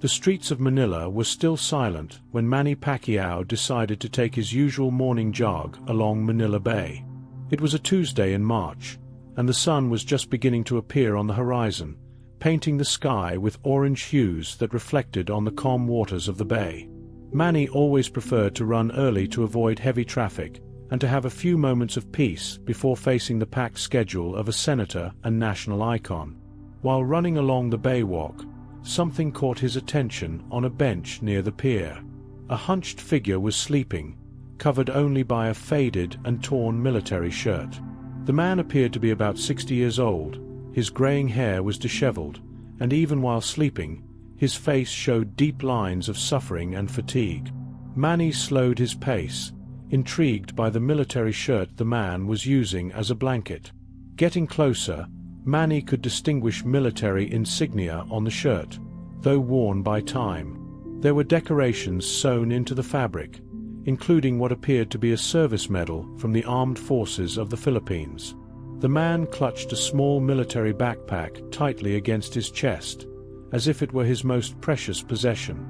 The streets of Manila were still silent when Manny Pacquiao decided to take his usual morning jog along Manila Bay. It was a Tuesday in March, and the sun was just beginning to appear on the horizon, painting the sky with orange hues that reflected on the calm waters of the bay. Manny always preferred to run early to avoid heavy traffic and to have a few moments of peace before facing the packed schedule of a senator and national icon. While running along the baywalk, something caught his attention on a bench near the pier. A hunched figure was sleeping, covered only by a faded and torn military shirt. The man appeared to be about 60 years old. His graying hair was disheveled, and even while sleeping, his face showed deep lines of suffering and fatigue. Manny slowed his pace, intrigued by the military shirt the man was using as a blanket. Getting closer, Manny could distinguish military insignia on the shirt, though worn by time. There were decorations sewn into the fabric, including what appeared to be a service medal from the armed forces of the Philippines. The man clutched a small military backpack tightly against his chest, as if it were his most precious possession.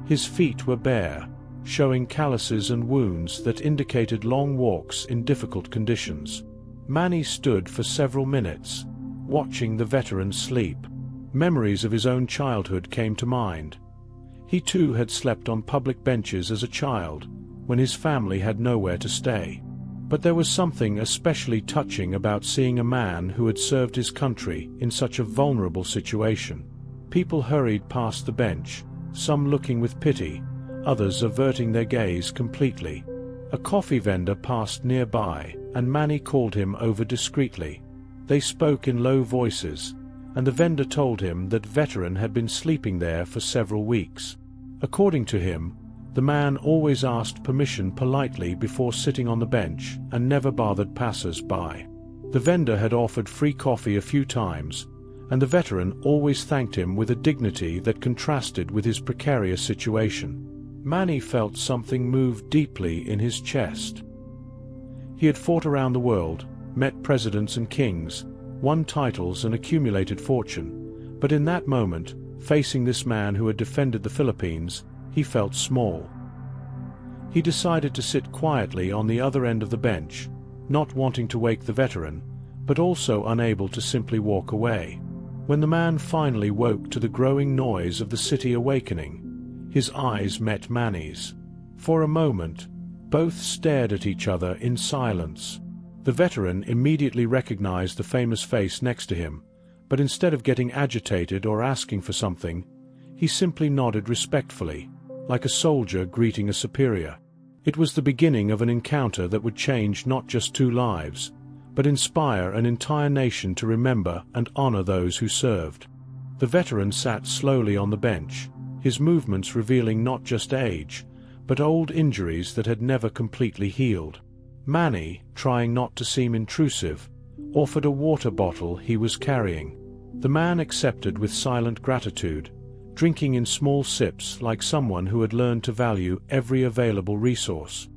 His feet were bare, showing calluses and wounds that indicated long walks in difficult conditions. Manny stood for several minutes, watching the veteran sleep. Memories of his own childhood came to mind. He too had slept on public benches as a child, when his family had nowhere to stay. But there was something especially touching about seeing a man who had served his country in such a vulnerable situation. People hurried past the bench, some looking with pity, others averting their gaze completely. A coffee vendor passed nearby, and Manny called him over discreetly. They spoke in low voices, and the vendor told him that veteran had been sleeping there for several weeks. According to him, the man always asked permission politely before sitting on the bench and never bothered passers-by. The vendor had offered free coffee a few times, and the veteran always thanked him with a dignity that contrasted with his precarious situation. Manny felt something move deeply in his chest. He had fought around the world, met presidents and kings, won titles and accumulated fortune, but in that moment, facing this man who had defended the Philippines, he felt small. He decided to sit quietly on the other end of the bench, not wanting to wake the veteran, but also unable to simply walk away. When the man finally woke to the growing noise of the city awakening, his eyes met Manny's. For a moment, both stared at each other in silence. The veteran immediately recognized the famous face next to him, but instead of getting agitated or asking for something, he simply nodded respectfully, like a soldier greeting a superior. It was the beginning of an encounter that would change not just two lives, but inspire an entire nation to remember and honor those who served. The veteran sat slowly on the bench, his movements revealing not just age, but old injuries that had never completely healed. Manny, trying not to seem intrusive, offered a water bottle he was carrying. The man accepted with silent gratitude, drinking in small sips like someone who had learned to value every available resource.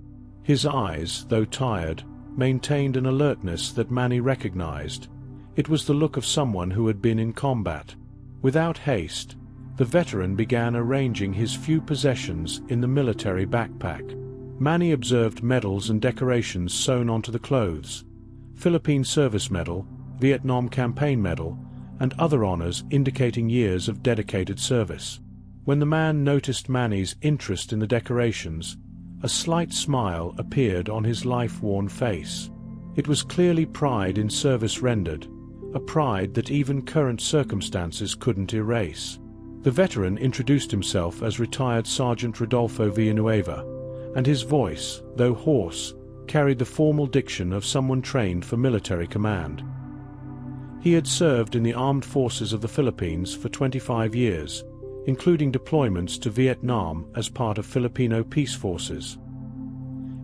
His eyes, though tired, maintained an alertness that Manny recognized. It was the look of someone who had been in combat. Without haste, the veteran began arranging his few possessions in the military backpack. Manny observed medals and decorations sewn onto the clothes: Philippine Service Medal, Vietnam Campaign Medal, and other honors indicating years of dedicated service. When the man noticed Manny's interest in the decorations, a slight smile appeared on his life-worn face. It was clearly pride in service rendered, a pride that even current circumstances couldn't erase. The veteran introduced himself as retired Sergeant Rodolfo Villanueva, and his voice, though hoarse, carried the formal diction of someone trained for military command. He had served in the armed forces of the Philippines for 25 years, including deployments to Vietnam as part of Filipino peace forces.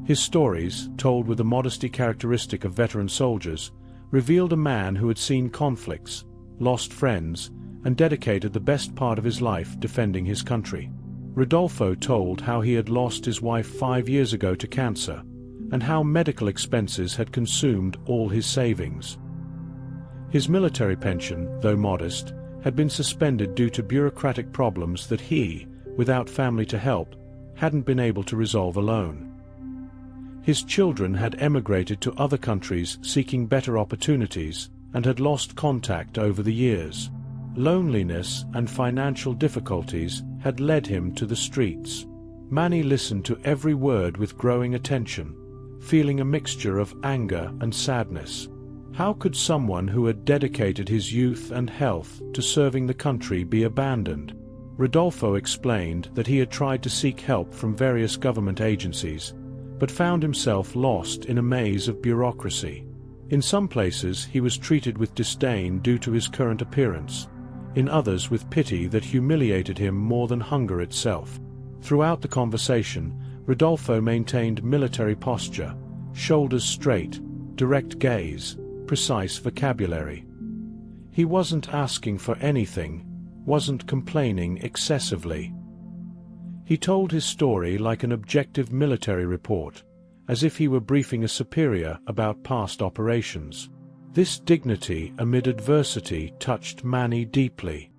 His stories, told with the modesty characteristic of veteran soldiers, revealed a man who had seen conflicts, lost friends, and dedicated the best part of his life defending his country. Rodolfo told how he had lost his wife 5 years ago to cancer, and how medical expenses had consumed all his savings. His military pension, though modest, had been suspended due to bureaucratic problems that he, without family to help, hadn't been able to resolve alone. His children had emigrated to other countries seeking better opportunities and had lost contact over the years. Loneliness and financial difficulties had led him to the streets. Manny listened to every word with growing attention, feeling a mixture of anger and sadness. How could someone who had dedicated his youth and health to serving the country be abandoned? Rodolfo explained that he had tried to seek help from various government agencies, but found himself lost in a maze of bureaucracy. In some places he was treated with disdain due to his current appearance, in others with pity that humiliated him more than hunger itself. Throughout the conversation, Rodolfo maintained military posture, shoulders straight, direct gaze, precise vocabulary. He wasn't asking for anything, wasn't complaining excessively. He told his story like an objective military report, as if he were briefing a superior about past operations. This dignity amid adversity touched Manny deeply.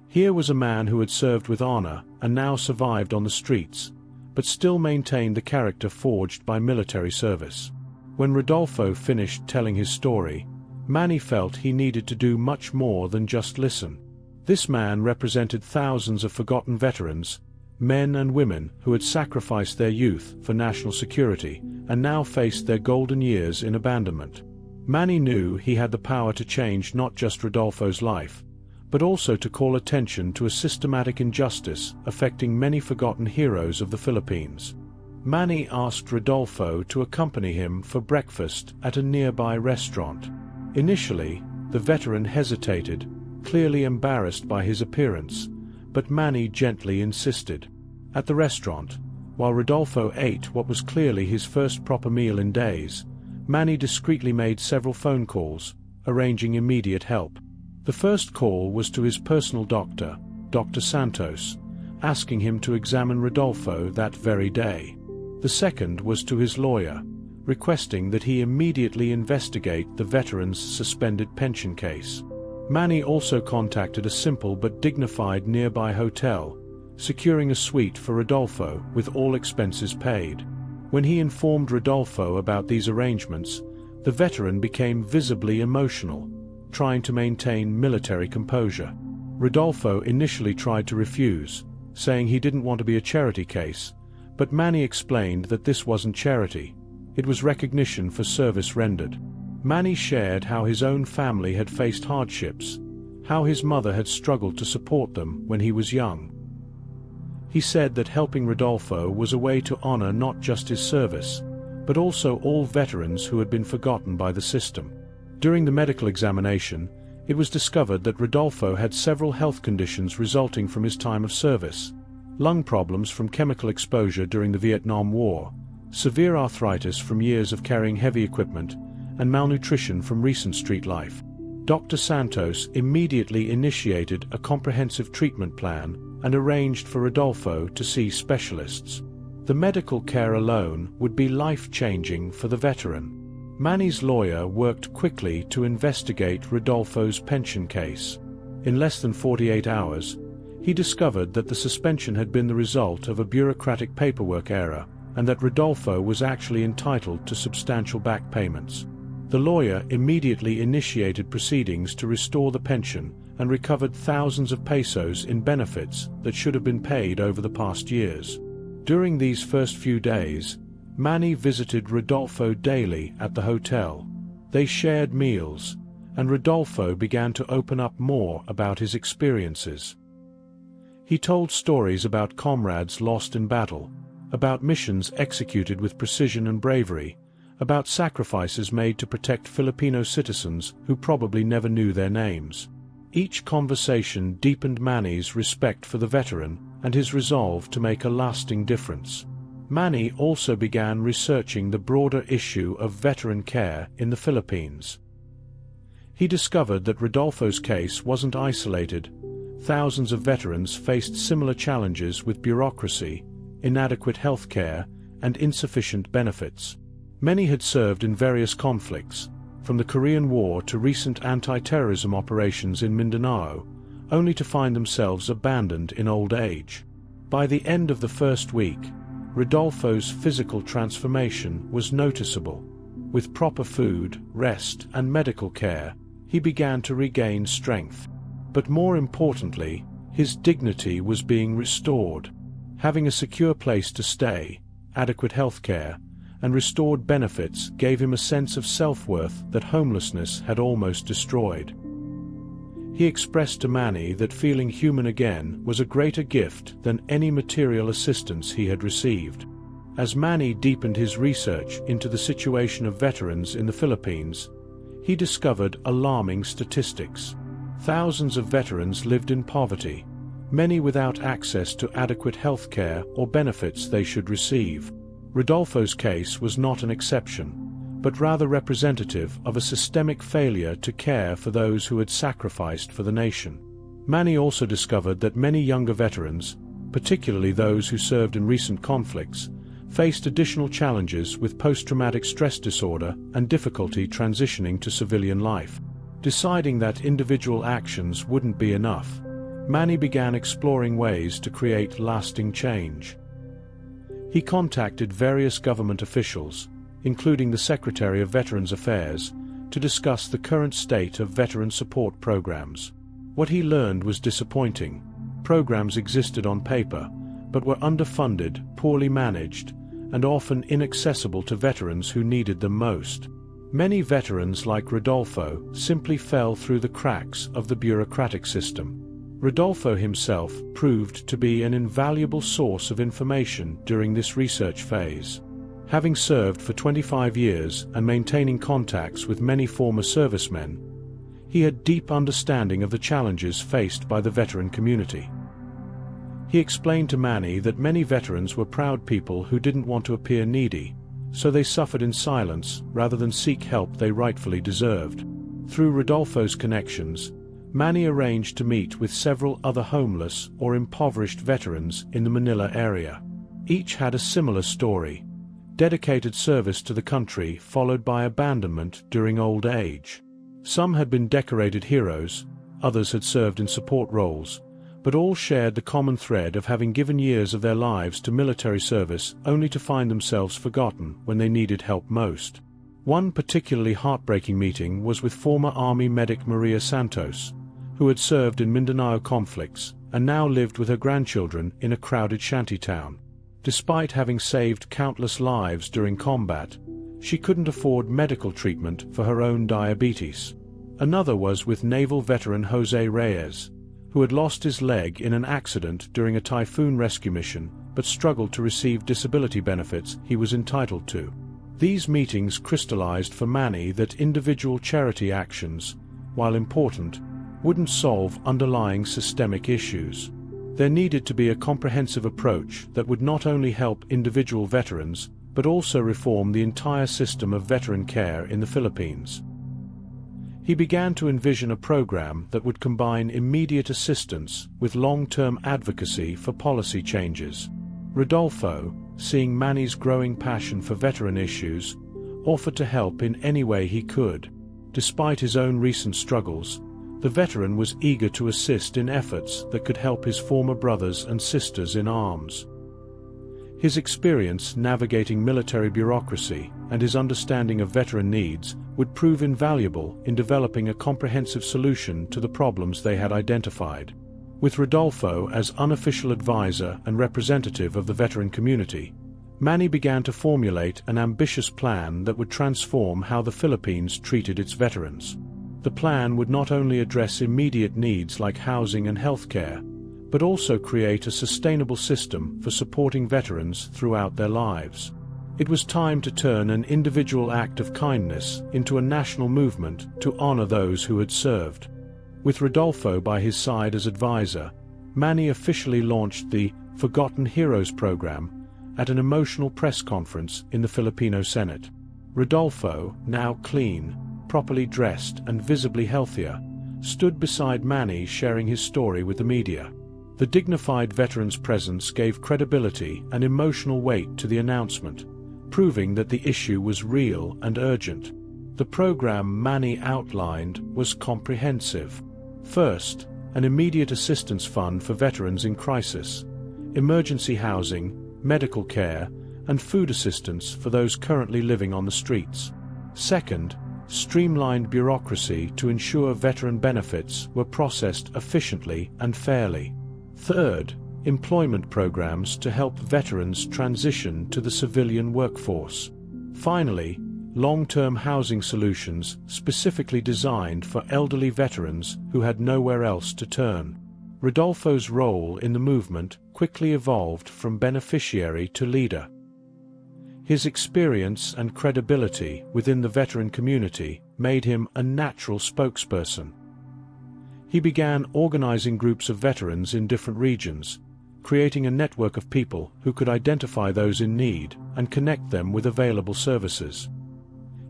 Here was a man who had served with honor and now survived on the streets, but still maintained the character forged by military service. When Rodolfo finished telling his story, Manny felt he needed to do much more than just listen. This man represented thousands of forgotten veterans, men and women who had sacrificed their youth for national security and now faced their golden years in abandonment. Manny knew he had the power to change not just Rodolfo's life, but also to call attention to a systematic injustice affecting many forgotten heroes of the Philippines. Manny asked Rodolfo to accompany him for breakfast at a nearby restaurant. Initially, the veteran hesitated, clearly embarrassed by his appearance, but Manny gently insisted. At the restaurant, while Rodolfo ate what was clearly his first proper meal in days, Manny discreetly made several phone calls, arranging immediate help. The first call was to his personal doctor, Dr. Santos, asking him to examine Rodolfo that very day. The second was to his lawyer, requesting that he immediately investigate the veteran's suspended pension case. Manny also contacted a simple but dignified nearby hotel, securing a suite for Rodolfo with all expenses paid. When he informed Rodolfo about these arrangements, the veteran became visibly emotional, trying to maintain military composure. Rodolfo initially tried to refuse, saying he didn't want to be a charity case, but Manny explained that this wasn't charity, it was recognition for service rendered. Manny shared how his own family had faced hardships, how his mother had struggled to support them when he was young. He said that helping Rodolfo was a way to honor not just his service, but also all veterans who had been forgotten by the system. During the medical examination, it was discovered that Rodolfo had several health conditions resulting from his time of service: lung problems from chemical exposure during the Vietnam War, severe arthritis from years of carrying heavy equipment, and malnutrition from recent street life. Dr. Santos immediately initiated a comprehensive treatment plan and arranged for Rodolfo to see specialists. The medical care alone would be life-changing for the veteran. Manny's lawyer worked quickly to investigate Rodolfo's pension case. In less than 48 hours, he discovered that the suspension had been the result of a bureaucratic paperwork error, and that Rodolfo was actually entitled to substantial back payments. The lawyer immediately initiated proceedings to restore the pension and recovered thousands of pesos in benefits that should have been paid over the past years. During these first few days, Manny visited Rodolfo daily at the hotel. They shared meals, and Rodolfo began to open up more about his experiences. He told stories about comrades lost in battle, about missions executed with precision and bravery, about sacrifices made to protect Filipino citizens who probably never knew their names. Each conversation deepened Manny's respect for the veteran and his resolve to make a lasting difference. Manny also began researching the broader issue of veteran care in the Philippines. He discovered that Rodolfo's case wasn't isolated. Thousands of veterans faced similar challenges with bureaucracy, inadequate health care, and insufficient benefits. Many had served in various conflicts, from the Korean War to recent anti-terrorism operations in Mindanao, only to find themselves abandoned in old age. By the end of the first week, Rodolfo's physical transformation was noticeable. With proper food, rest, and medical care, he began to regain strength. But more importantly, his dignity was being restored. Having a secure place to stay, adequate health care, and restored benefits gave him a sense of self-worth that homelessness had almost destroyed. He expressed to Manny that feeling human again was a greater gift than any material assistance he had received. As Manny deepened his research into the situation of veterans in the Philippines, he discovered alarming statistics. Thousands of veterans lived in poverty, many without access to adequate health care or benefits they should receive. Rodolfo's case was not an exception, but rather representative of a systemic failure to care for those who had sacrificed for the nation. Manny also discovered that many younger veterans, particularly those who served in recent conflicts, faced additional challenges with post-traumatic stress disorder and difficulty transitioning to civilian life. Deciding that individual actions wouldn't be enough, Manny began exploring ways to create lasting change. He contacted various government officials, including the Secretary of Veterans Affairs, to discuss the current state of veteran support programs. What he learned was disappointing. Programs existed on paper, but were underfunded, poorly managed, and often inaccessible to veterans who needed them most. Many veterans like Rodolfo simply fell through the cracks of the bureaucratic system. Rodolfo himself proved to be an invaluable source of information during this research phase. Having served for 25 years and maintaining contacts with many former servicemen, he had deep understanding of the challenges faced by the veteran community. He explained to Manny that many veterans were proud people who didn't want to appear needy, so they suffered in silence rather than seek help they rightfully deserved. Through Rodolfo's connections, Manny arranged to meet with several other homeless or impoverished veterans in the Manila area. Each had a similar story: dedicated service to the country followed by abandonment during old age. Some had been decorated heroes, others had served in support roles, but all shared the common thread of having given years of their lives to military service only to find themselves forgotten when they needed help most. One particularly heartbreaking meeting was with former Army medic Maria Santos, who had served in Mindanao conflicts and now lived with her grandchildren in a crowded shantytown. Despite having saved countless lives during combat, she couldn't afford medical treatment for her own diabetes. Another was with naval veteran Jose Reyes, who had lost his leg in an accident during a typhoon rescue mission but struggled to receive disability benefits he was entitled to. These meetings crystallized for Manny that individual charity actions, while important, wouldn't solve underlying systemic issues. There needed to be a comprehensive approach that would not only help individual veterans, but also reform the entire system of veteran care in the Philippines. He began to envision a program that would combine immediate assistance with long-term advocacy for policy changes. Rodolfo, seeing Manny's growing passion for veteran issues, offered to help in any way he could. Despite his own recent struggles, the veteran was eager to assist in efforts that could help his former brothers and sisters in arms. His experience navigating military bureaucracy and his understanding of veteran needs would prove invaluable in developing a comprehensive solution to the problems they had identified. With Rodolfo as unofficial advisor and representative of the veteran community, Manny began to formulate an ambitious plan that would transform how the Philippines treated its veterans. The plan would not only address immediate needs like housing and healthcare, but also create a sustainable system for supporting veterans throughout their lives. It was time to turn an individual act of kindness into a national movement to honor those who had served. With Rodolfo by his side as advisor, Manny officially launched the Forgotten Heroes program at an emotional press conference in the Filipino Senate. Rodolfo, now clean, properly dressed and visibly healthier, stood beside Manny sharing his story with the media. The dignified veteran's presence gave credibility and emotional weight to the announcement, proving that the issue was real and urgent. The program Manny outlined was comprehensive. First, an immediate assistance fund for veterans in crisis, emergency housing, medical care, and food assistance for those currently living on the streets. Second, streamlined bureaucracy to ensure veteran benefits were processed efficiently and fairly. Third, employment programs to help veterans transition to the civilian workforce. Finally, long-term housing solutions specifically designed for elderly veterans who had nowhere else to turn. Rodolfo's role in the movement quickly evolved from beneficiary to leader. His experience and credibility within the veteran community made him a natural spokesperson. He began organizing groups of veterans in different regions, creating a network of people who could identify those in need and connect them with available services.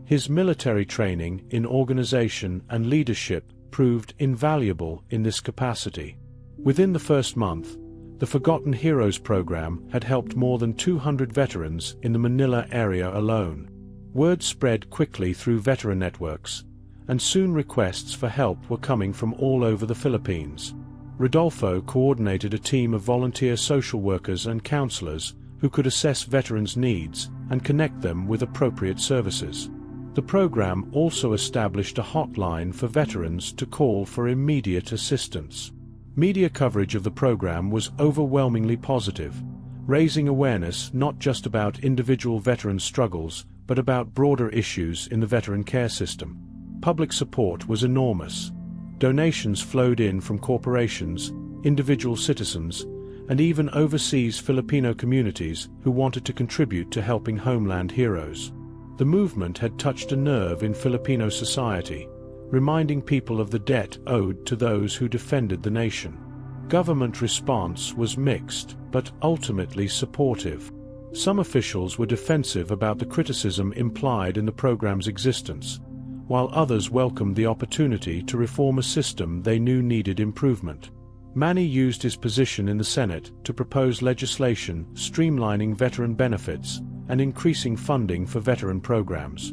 His military training in organization and leadership proved invaluable in this capacity. Within the first month, the Forgotten Heroes program had helped more than 200 veterans in the Manila area alone. Word spread quickly through veteran networks, and soon requests for help were coming from all over the Philippines. Rodolfo coordinated a team of volunteer social workers and counselors who could assess veterans' needs and connect them with appropriate services. The program also established a hotline for veterans to call for immediate assistance. Media coverage of the program was overwhelmingly positive, raising awareness not just about individual veteran struggles but about broader issues in the veteran care system. Public support was enormous. Donations flowed in from corporations, individual citizens, and even overseas Filipino communities who wanted to contribute to helping homeland heroes. The movement had touched a nerve in Filipino society, reminding people of the debt owed to those who defended the nation. Government response was mixed, but ultimately supportive. Some officials were defensive about the criticism implied in the program's existence, while others welcomed the opportunity to reform a system they knew needed improvement. Manny used his position in the Senate to propose legislation streamlining veteran benefits and increasing funding for veteran programs.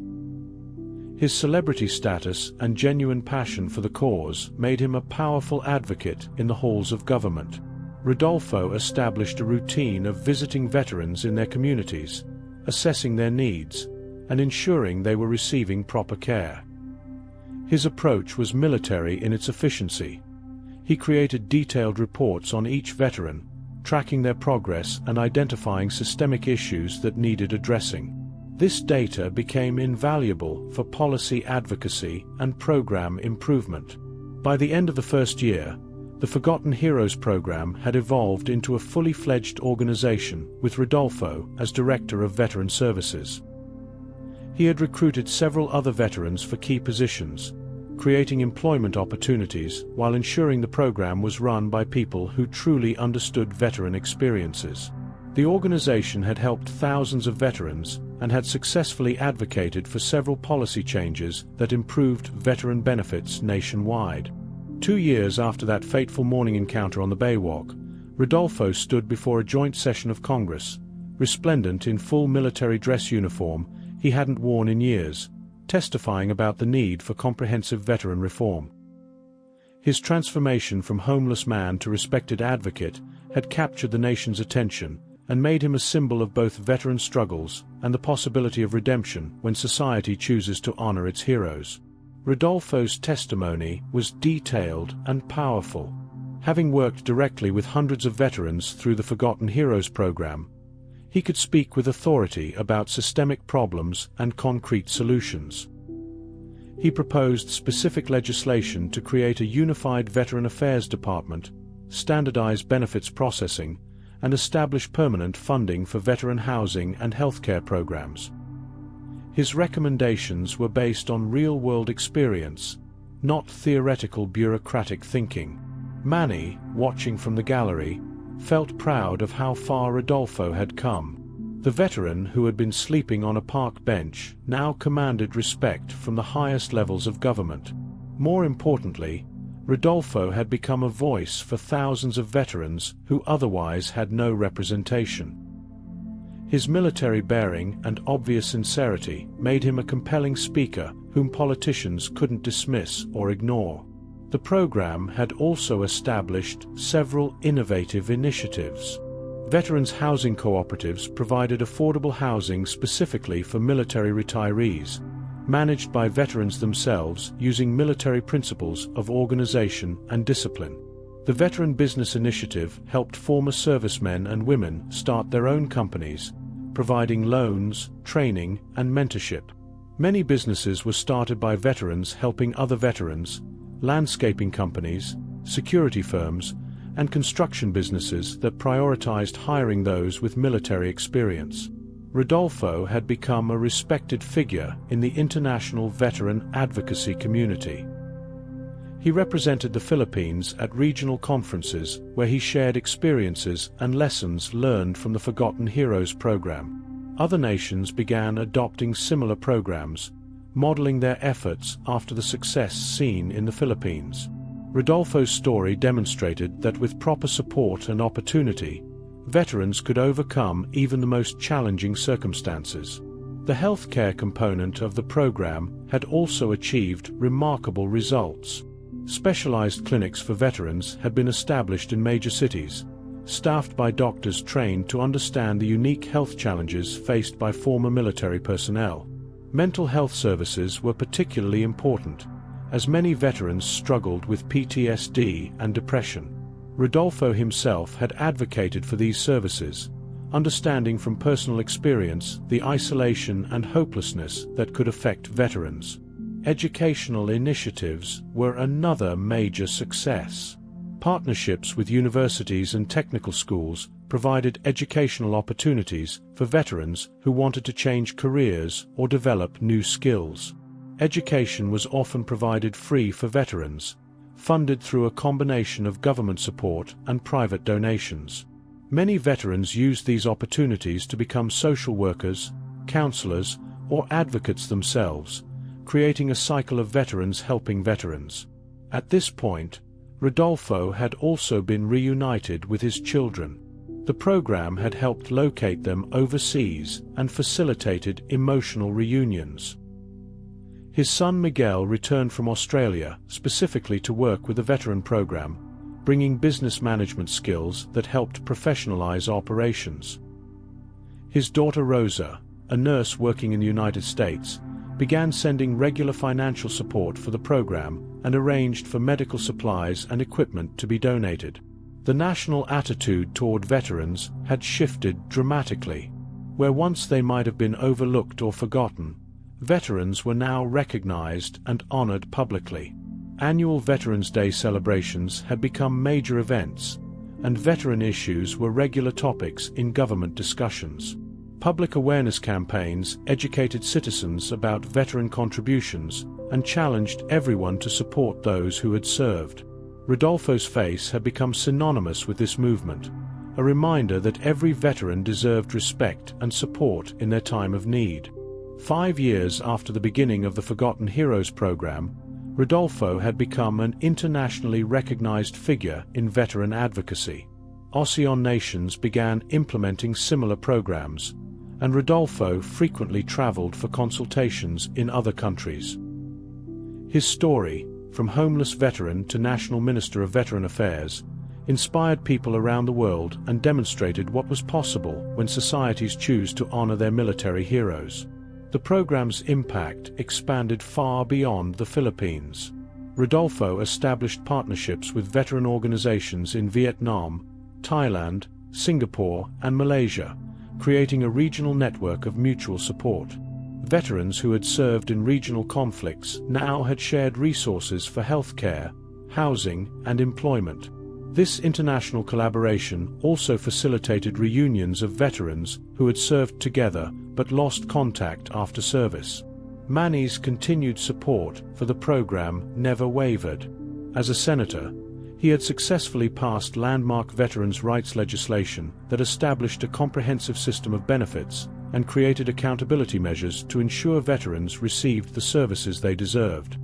His celebrity status and genuine passion for the cause made him a powerful advocate in the halls of government. Rodolfo established a routine of visiting veterans in their communities, assessing their needs, and ensuring they were receiving proper care. His approach was military in its efficiency. He created detailed reports on each veteran, tracking their progress and identifying systemic issues that needed addressing. This data became invaluable for policy advocacy and program improvement. By the end of the first year, the Forgotten Heroes program had evolved into a fully fledged organization with Rodolfo as Director of Veteran Services. He had recruited several other veterans for key positions, creating employment opportunities while ensuring the program was run by people who truly understood veteran experiences. The organization had helped thousands of veterans and had successfully advocated for several policy changes that improved veteran benefits nationwide. 2 years after that fateful morning encounter on the baywalk, Rodolfo stood before a joint session of Congress, resplendent in full military dress uniform he hadn't worn in years, testifying about the need for comprehensive veteran reform. His transformation from homeless man to respected advocate had captured the nation's attention and made him a symbol of both veteran struggles and the possibility of redemption when society chooses to honor its heroes. Rodolfo's testimony was detailed and powerful. Having worked directly with hundreds of veterans through the Forgotten Heroes program, he could speak with authority about systemic problems and concrete solutions. He proposed specific legislation to create a unified Veteran Affairs Department, standardize benefits processing, and establish permanent funding for veteran housing and healthcare programs. His recommendations were based on real-world experience, not theoretical bureaucratic thinking. Manny, watching from the gallery, felt proud of how far Rodolfo had come. The veteran who had been sleeping on a park bench now commanded respect from the highest levels of government. More importantly, Rodolfo had become a voice for thousands of veterans who otherwise had no representation. His military bearing and obvious sincerity made him a compelling speaker who whom politicians couldn't dismiss or ignore. The program had also established several innovative initiatives. Veterans housing cooperatives provided affordable housing specifically for military retirees, managed by veterans themselves using military principles of organization and discipline. The Veteran Business Initiative helped former servicemen and women start their own companies, providing loans, training, and mentorship. Many businesses were started by veterans helping other veterans, landscaping companies, security firms, and construction businesses that prioritized hiring those with military experience. Rodolfo had become a respected figure in the international veteran advocacy community. He represented the Philippines at regional conferences where he shared experiences and lessons learned from the Forgotten Heroes program. Other nations began adopting similar programs, modeling their efforts after the success seen in the Philippines. Rodolfo's story demonstrated that with proper support and opportunity, veterans could overcome even the most challenging circumstances. The healthcare component of the program had also achieved remarkable results. Specialized clinics for veterans had been established in major cities, staffed by doctors trained to understand the unique health challenges faced by former military personnel. Mental health services were particularly important, as many veterans struggled with PTSD and depression. Rodolfo himself had advocated for these services, understanding from personal experience the isolation and hopelessness that could affect veterans. Educational initiatives were another major success. Partnerships with universities and technical schools provided educational opportunities for veterans who wanted to change careers or develop new skills. Education was often provided free for veterans, funded through a combination of government support and private donations. Many veterans used these opportunities to become social workers, counselors, or advocates themselves, creating a cycle of veterans helping veterans. At this point, Rodolfo had also been reunited with his children. The program had helped locate them overseas and facilitated emotional reunions. His son Miguel returned from Australia specifically to work with the veteran program, bringing business management skills that helped professionalize operations. His daughter Rosa, a nurse working in the United States, began sending regular financial support for the program and arranged for medical supplies and equipment to be donated. The national attitude toward veterans had shifted dramatically. Where once they might have been overlooked or forgotten, veterans were now recognized and honored publicly. Annual Veterans Day celebrations had become major events, and veteran issues were regular topics in government discussions. Public awareness campaigns educated citizens about veteran contributions and challenged everyone to support those who had served. Rodolfo's face had become synonymous with this movement, a reminder that every veteran deserved respect and support in their time of need. 5 years after the beginning of the Forgotten Heroes program, Rodolfo had become an internationally recognized figure in veteran advocacy. ASEAN nations began implementing similar programs, and Rodolfo frequently traveled for consultations in other countries. His story, from homeless veteran to National Minister of Veteran Affairs, inspired people around the world and demonstrated what was possible when societies choose to honor their military heroes. The program's impact expanded far beyond the Philippines. Rodolfo established partnerships with veteran organizations in Vietnam, Thailand, Singapore, and Malaysia, creating a regional network of mutual support. Veterans who had served in regional conflicts now had shared resources for healthcare, housing, and employment. This international collaboration also facilitated reunions of veterans who had served together but lost contact after service. Manny's continued support for the program never wavered. As a senator, he had successfully passed landmark veterans' rights legislation that established a comprehensive system of benefits and created accountability measures to ensure veterans received the services they deserved.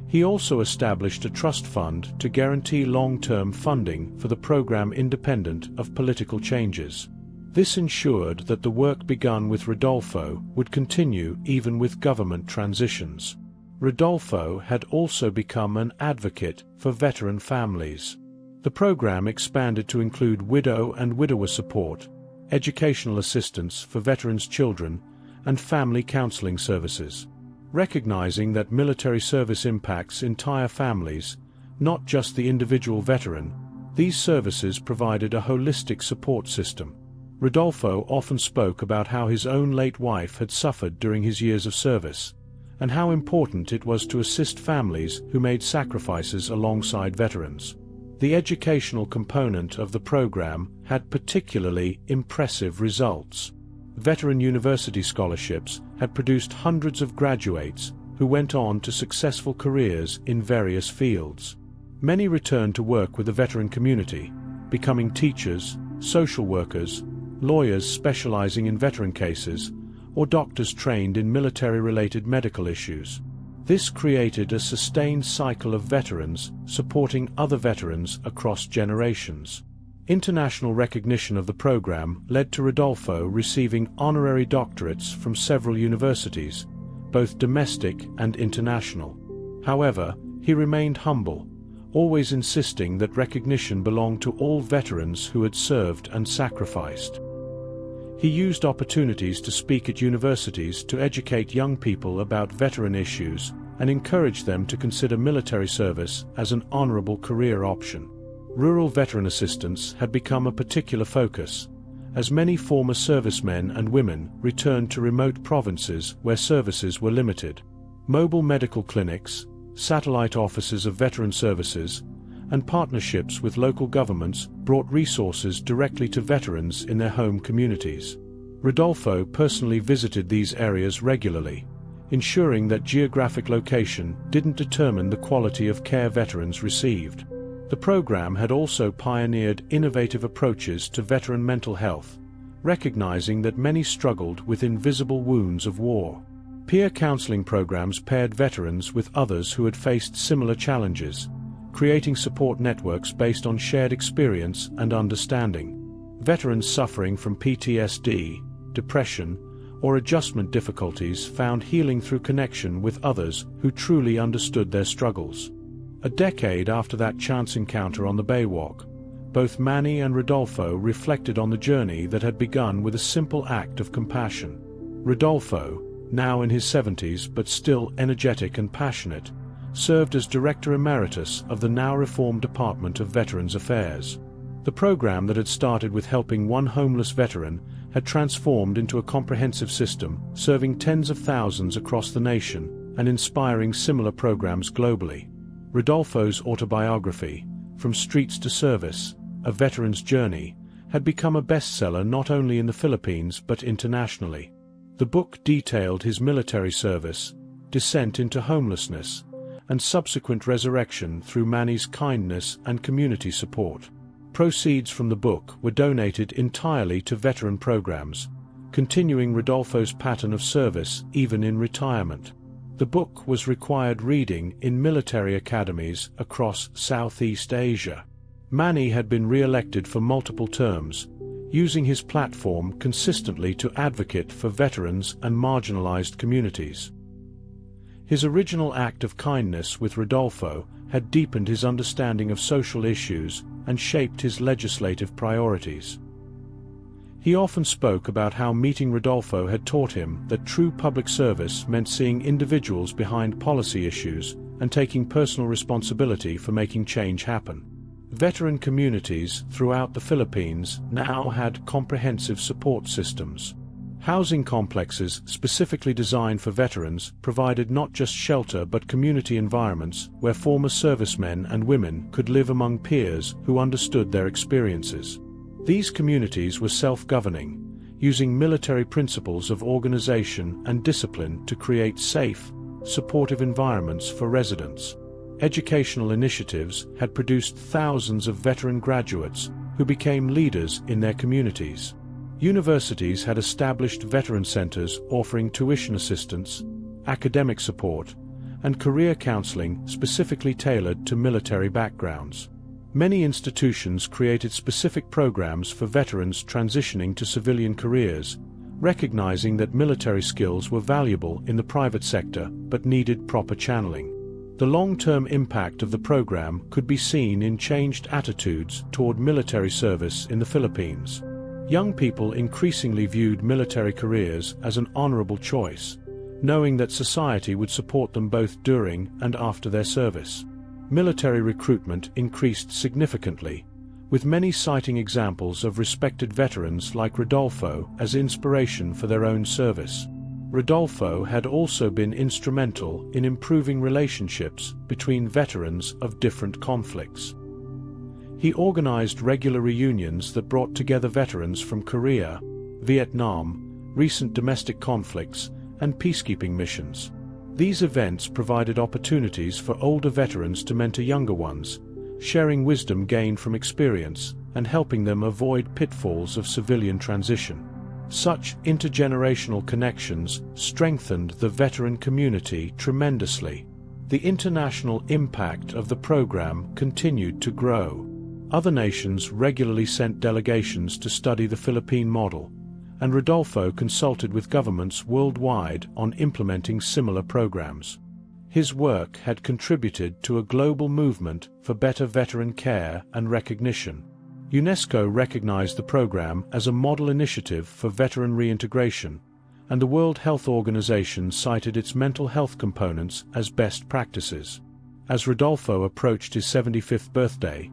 He also established a trust fund to guarantee long-term funding for the program independent of political changes. This ensured that the work begun with Rodolfo would continue even with government transitions. Rodolfo had also become an advocate for veteran families. The program expanded to include widow and widower support, educational assistance for veterans' children, and family counseling services. Recognizing that military service impacts entire families, not just the individual veteran, these services provided a holistic support system. Rodolfo often spoke about how his own late wife had suffered during his years of service, and how important it was to assist families who made sacrifices alongside veterans. The educational component of the program had particularly impressive results. Veteran university scholarships had produced hundreds of graduates who went on to successful careers in various fields. Many returned to work with the veteran community, becoming teachers, social workers, lawyers specializing in veteran cases, or doctors trained in military-related medical issues. This created a sustained cycle of veterans supporting other veterans across generations. International recognition of the program led to Rodolfo receiving honorary doctorates from several universities, both domestic and international. However, he remained humble, always insisting that recognition belonged to all veterans who had served and sacrificed. He used opportunities to speak at universities to educate young people about veteran issues and encourage them to consider military service as an honorable career option. Rural veteran assistance had become a particular focus, as many former servicemen and women returned to remote provinces where services were limited. Mobile medical clinics, satellite offices of veteran services, and partnerships with local governments brought resources directly to veterans in their home communities. Rodolfo personally visited these areas regularly, ensuring that geographic location didn't determine the quality of care veterans received. The program had also pioneered innovative approaches to veteran mental health, recognizing that many struggled with invisible wounds of war. Peer counseling programs paired veterans with others who had faced similar challenges, creating support networks based on shared experience and understanding. Veterans suffering from PTSD, depression, or adjustment difficulties found healing through connection with others who truly understood their struggles. A decade after that chance encounter on the baywalk, both Manny and Rodolfo reflected on the journey that had begun with a simple act of compassion. Rodolfo, now in his 70s but still energetic and passionate, served as Director Emeritus of the now-reformed Department of Veterans Affairs. The program that had started with helping one homeless veteran had transformed into a comprehensive system, serving tens of thousands across the nation and inspiring similar programs globally. Rodolfo's autobiography, From Streets to Service, A Veteran's Journey, had become a bestseller not only in the Philippines but internationally. The book detailed his military service, descent into homelessness, and subsequent resurrection through Manny's kindness and community support. Proceeds from the book were donated entirely to veteran programs, continuing Rodolfo's pattern of service even in retirement. The book was required reading in military academies across Southeast Asia. Manny had been re-elected for multiple terms, using his platform consistently to advocate for veterans and marginalized communities. His original act of kindness with Rodolfo had deepened his understanding of social issues and shaped his legislative priorities. He often spoke about how meeting Rodolfo had taught him that true public service meant seeing individuals behind policy issues and taking personal responsibility for making change happen. Veteran communities throughout the Philippines now had comprehensive support systems. Housing complexes specifically designed for veterans provided not just shelter but community environments where former servicemen and women could live among peers who understood their experiences. These communities were self-governing, using military principles of organization and discipline to create safe, supportive environments for residents. Educational initiatives had produced thousands of veteran graduates who became leaders in their communities. Universities had established veteran centers offering tuition assistance, academic support, and career counseling specifically tailored to military backgrounds. Many institutions created specific programs for veterans transitioning to civilian careers, recognizing that military skills were valuable in the private sector but needed proper channeling. The long-term impact of the program could be seen in changed attitudes toward military service in the Philippines. Young people increasingly viewed military careers as an honorable choice, knowing that society would support them both during and after their service. Military recruitment increased significantly, with many citing examples of respected veterans like Rodolfo as inspiration for their own service. Rodolfo had also been instrumental in improving relationships between veterans of different conflicts. He organized regular reunions that brought together veterans from Korea, Vietnam, recent domestic conflicts, and peacekeeping missions. These events provided opportunities for older veterans to mentor younger ones, sharing wisdom gained from experience and helping them avoid pitfalls of civilian transition. Such intergenerational connections strengthened the veteran community tremendously. The international impact of the program continued to grow. Other nations regularly sent delegations to study the Philippine model, and Rodolfo consulted with governments worldwide on implementing similar programs. His work had contributed to a global movement for better veteran care and recognition. UNESCO recognized the program as a model initiative for veteran reintegration, and the World Health Organization cited its mental health components as best practices. As Rodolfo approached his 75th birthday,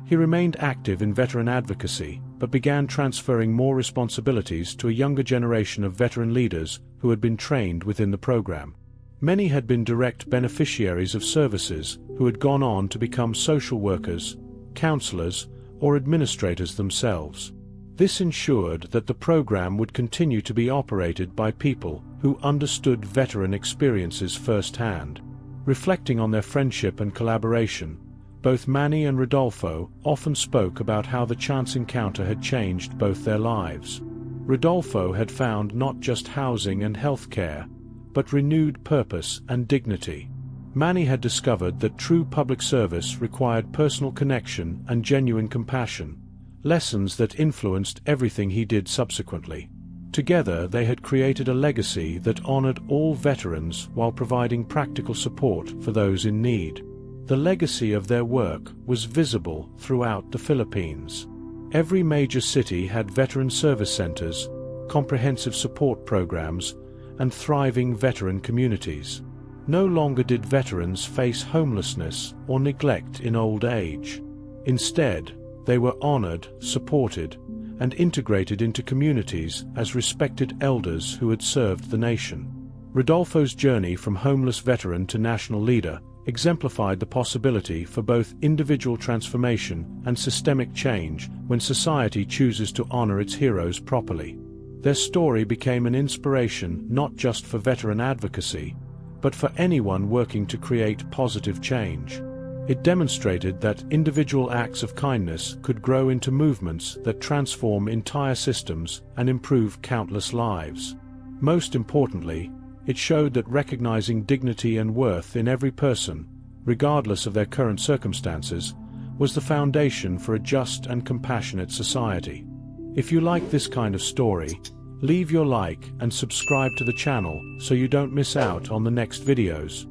he remained active in veteran advocacy, but began transferring more responsibilities to a younger generation of veteran leaders who had been trained within the program. Many had been direct beneficiaries of services who had gone on to become social workers, counselors, or administrators themselves. This ensured that the program would continue to be operated by people who understood veteran experiences firsthand. Reflecting on their friendship and collaboration, both Manny and Rodolfo often spoke about how the chance encounter had changed both their lives. Rodolfo had found not just housing and health care, but renewed purpose and dignity. Manny had discovered that true public service required personal connection and genuine compassion, lessons that influenced everything he did subsequently. Together they had created a legacy that honored all veterans while providing practical support for those in need. The legacy of their work was visible throughout the Philippines. Every major city had veteran service centers, comprehensive support programs, and thriving veteran communities. No longer did veterans face homelessness or neglect in old age. Instead, they were honored, supported, and integrated into communities as respected elders who had served the nation. Rodolfo's journey from homeless veteran to national leader exemplified the possibility for both individual transformation and systemic change when society chooses to honor its heroes properly. Their story became an inspiration not just for veteran advocacy, but for anyone working to create positive change. It demonstrated that individual acts of kindness could grow into movements that transform entire systems and improve countless lives. Most importantly, it showed that recognizing dignity and worth in every person, regardless of their current circumstances, was the foundation for a just and compassionate society. If you like this kind of story, leave your like and subscribe to the channel so you don't miss out on the next videos.